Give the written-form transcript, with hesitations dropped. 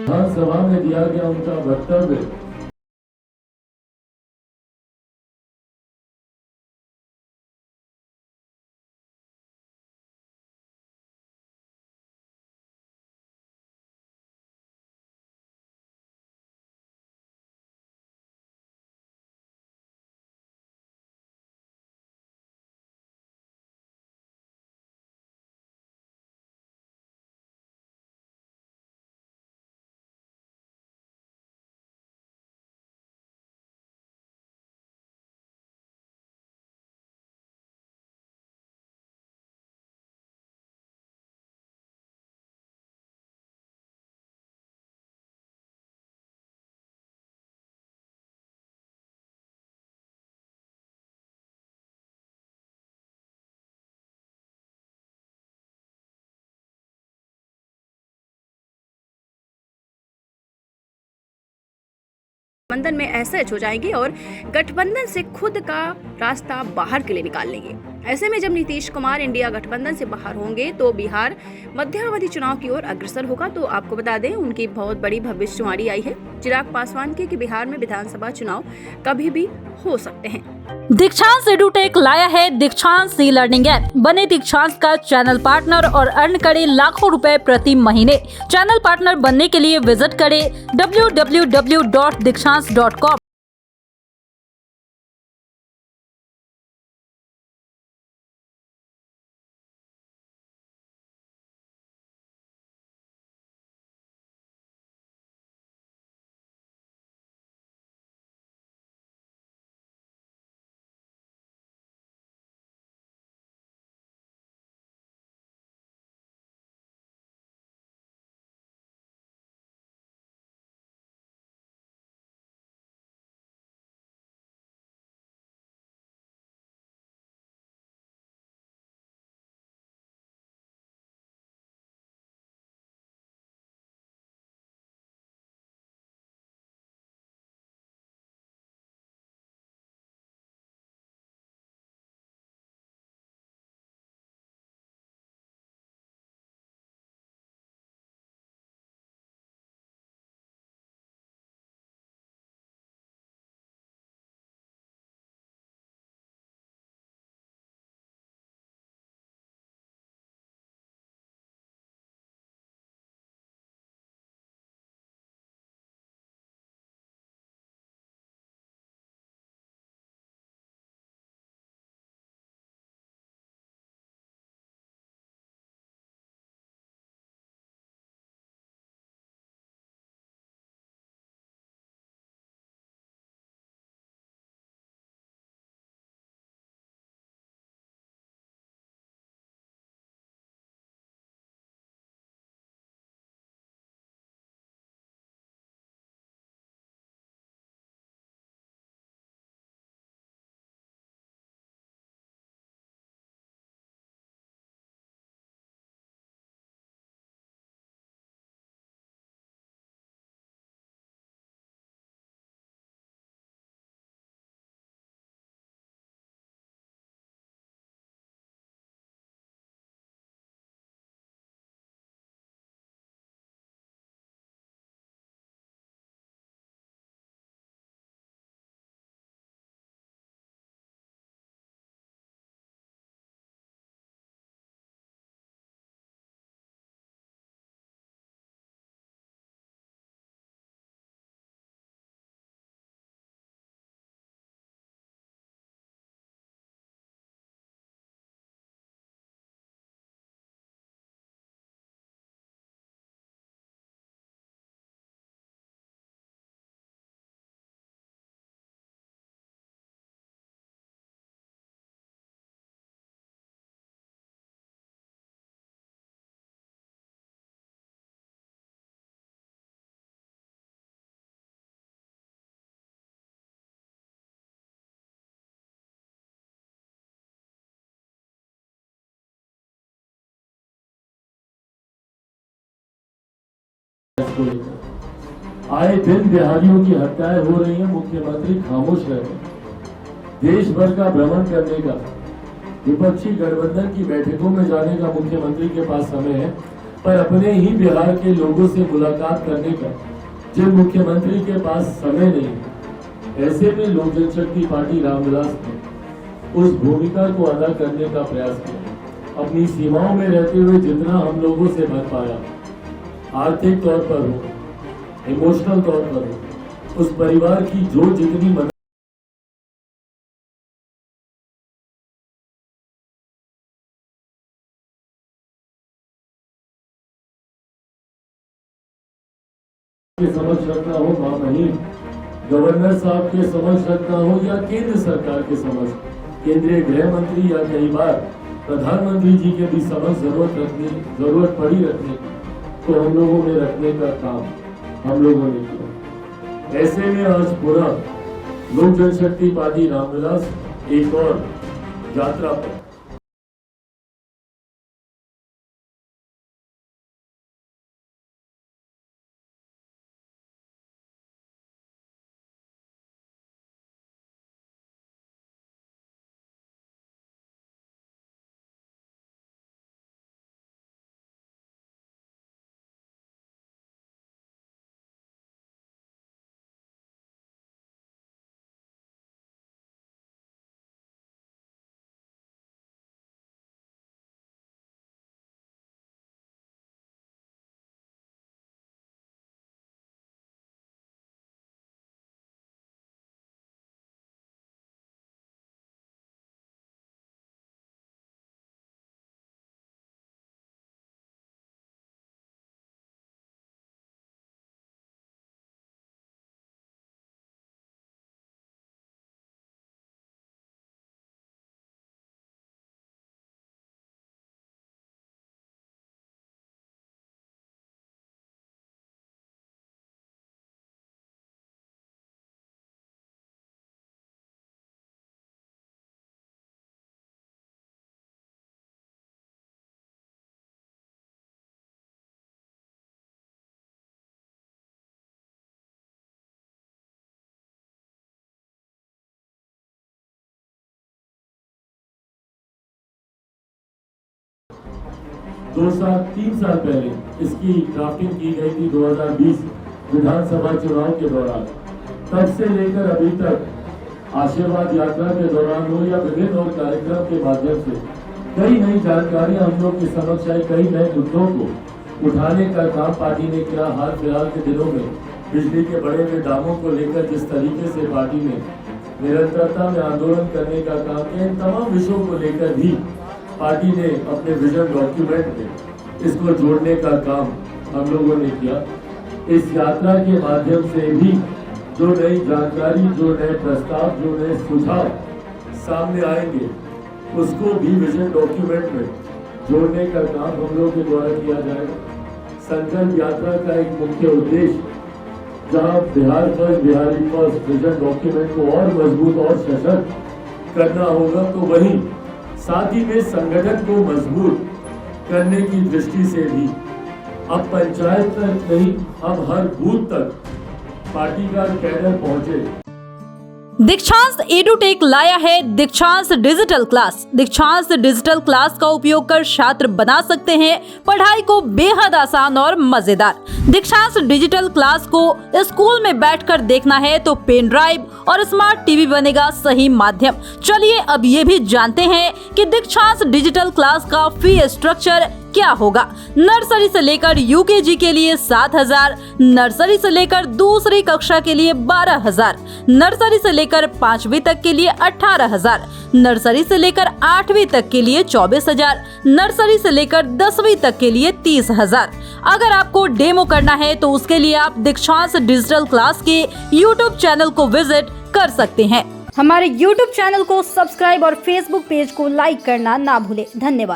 विधानसभा में दिया गया उनका वक्तव्य गठबंधन में असहज हो जाएंगे और गठबंधन से खुद का रास्ता बाहर के लिए निकाल लेंगे। ऐसे में जब नीतीश कुमार इंडिया गठबंधन से बाहर होंगे तो बिहार मध्यावधि चुनाव की ओर अग्रसर होगा। तो आपको बता दें, उनकी बहुत बड़ी भविष्यवाणी आई है चिराग पासवान की कि बिहार में विधानसभा चुनाव कभी भी हो सकते हैं। दीक्षांत एडुटेक लाया है दीक्षांत ई लर्निंग ऐप। बने दीक्षांत का चैनल पार्टनर और अर्न करें लाखों रुपए प्रति महीने। चैनल पार्टनर बनने के लिए विजिट करें www.dikshans.com। आए दिन बिहारियों की हत्याएं हो रही हैं, मुख्यमंत्री खामोश रहे। देश भर का भ्रमण करने का, विपक्षी गठबंधन की बैठकों में जाने का मुख्यमंत्री के पास समय है। पर अपने ही बिहार के लोगों से मुलाकात करने का जिन मुख्यमंत्री के पास समय नहीं, ऐसे में लोक जनशक्ति पार्टी रामविलास ने उस भूमिका को अदा करने का प्रयास किया। अपनी सीमाओं में रहते हुए जितना हम लोगों से बन पाया, आर्थिक तौर पर हो, इमोशनल तौर पर हो, उस परिवार की जो जितनी मदद के समक्ष रखना हो, महामहिम गवर्नर साहब के समक्ष रखना हो या केंद्र सरकार के समक्ष, केंद्रीय गृह मंत्री या कई बार प्रधानमंत्री जी के भी समक्ष जरूरत पड़ी रखने, तो हम लोगों में रखने का काम हम लोगों ने किया। ऐसे में आज पूरा लोक जनशक्ति पार्टी रामविलास एक और यात्रा पर तीन साल पहले इसकी ड्राफ्टिंग की गई थी 2020 विधानसभा चुनाव के दौरान। तब से लेकर अभी तक आशीर्वाद यात्रा के दौरान हो या विभिन्न और कार्यक्रम के माध्यम से कई नई जानकारियां हम लोग के समक्ष आई, कई नए मुद्दों को उठाने का काम पार्टी ने किया। हाल फिलहाल के दिनों में बिजली के बढ़े हुए दामों को लेकर जिस तरीके से पार्टी ने निरंतरता में आंदोलन करने का काम किया, इन तमाम विषयों को लेकर भी पार्टी ने अपने विजन डॉक्यूमेंट में इसको जोड़ने का काम हम लोगों ने किया। इस यात्रा के माध्यम से भी जो नई जानकारी, जो नए प्रस्ताव, जो नए सुझाव सामने आएंगे, उसको भी विजन डॉक्यूमेंट में जोड़ने का काम हम लोगों के द्वारा किया जाएगा। संकल्प यात्रा का एक मुख्य उद्देश्य, जहां Bihar first, Bihari first vision document को और मजबूत और सशक्त करना होगा, तो वहीं साथ ही में संगठन को मजबूत करने की दृष्टि से भी अब पंचायत तक नहीं, अब हर बूथ तक पार्टी का कैडर पहुंचे। दीक्षांत एडुटेक लाया है दीक्षांत डिजिटल क्लास। दीक्षांत डिजिटल क्लास का उपयोग कर छात्र बना सकते हैं पढ़ाई को बेहद आसान और मजेदार। दीक्षांत डिजिटल क्लास को स्कूल में बैठकर देखना है तो पेन ड्राइव और स्मार्ट टीवी बनेगा सही माध्यम। चलिए अब ये भी जानते हैं कि दीक्षांत डिजिटल क्लास का फी स्ट्रक्चर क्या होगा। नर्सरी से लेकर यूकेजी के लिए 7,000, नर्सरी से लेकर दूसरी कक्षा के लिए 12,000, नर्सरी से लेकर 5वीं तक के लिए 18,000, नर्सरी से लेकर 8वीं तक के लिए 24,000, नर्सरी से लेकर 10वीं तक के लिए 30,000। अगर आपको डेमो करना है तो उसके लिए आप दीक्षांत डिजिटल क्लास के YouTube चैनल को विजिट कर सकते हैं। हमारे YouTube चैनल को सब्सक्राइब और Facebook पेज को लाइक करना ना भूलें। धन्यवाद।